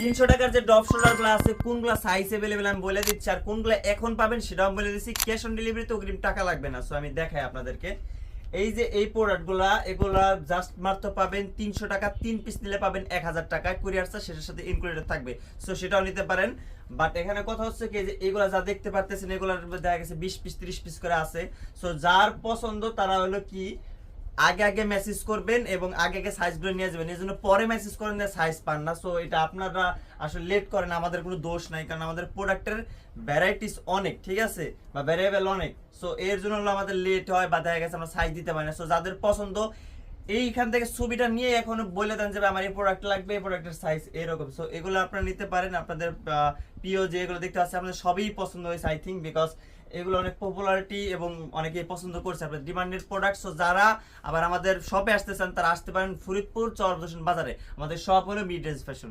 300 টাকার যে ড্রপ শোল্ডারগুলো আছে কোনগুলো সাইজ अवेलेबल আমি বলে দিচ্ছি, আর কোনগুলো এখন পাবেন সেটাও বলে দিচ্ছি। ক্যাশ অন ডেলিভারিতে অগ্রিম টাকা লাগবে না। সো আমি দেখাই আপনাদেরকে। এই যে এই প্রোডাক্টগুলা, এগুলা জাস্ট মাত্র পাবেন 300 টাকা, 3 পিস নিলে পাবেন 1000 টাকা কুরিয়ার চার্জ সেটার সাথে ইনক্লুডেড থাকবে। সো সেটাও নিতে পারেন। বাট এখানে কথা হচ্ছে কি, যে এগুলা যা দেখতে পারতেছেন এগুলার দেখা গেছে 20 পিস 30 পিস করে আছে। সো যার পছন্দ তারা হলো কি আগে আগে মেসেজ করবেন এবং আগে আগে সাইজগুলো নিয়ে যাবেন। এই জন্য পরে মেসেজ করেন যে সাইজ পান না। সো এটা আপনারা আসলে লেট করেন, আমাদের কোনো দোষ নাই, কারণ আমাদের প্রোডাক্টের ভ্যারাইটিস অনেক, ঠিক আছে, বা ভ্যারিয়েবল অনেক। সো এর জন্য হলো আমাদের লেট হয় বা দেখা গেছে আমরা সাইজ দিতে পারি না। সো যাদের পছন্দ এইখান থেকে ছবিটা নিয়ে এখন বলে দেন যে আমার এই প্রোডাক্ট লাগবে, এই প্রোডাক্টের সাইজ এরকম। সো এগুলো আপনারা নিতে পারেন। আপনাদের প্রিয় যে এগুলো দেখতে পাচ্ছেন আপনাদের সবই পছন্দ হয়েছে আই থিঙ্ক, বিকজ এগুলো অনেক পপুলারিটি এবং অনেকেই পছন্দ করছে, আপনাদের ডিমান্ডেড প্রোডাক্ট। সো যারা আবার আমাদের শপে আসতে চান তারা আসতে পারেন ফরিদপুর চর বাজারে। আমাদের শপ হলো মিডরেঞ্জ ফ্যাশন।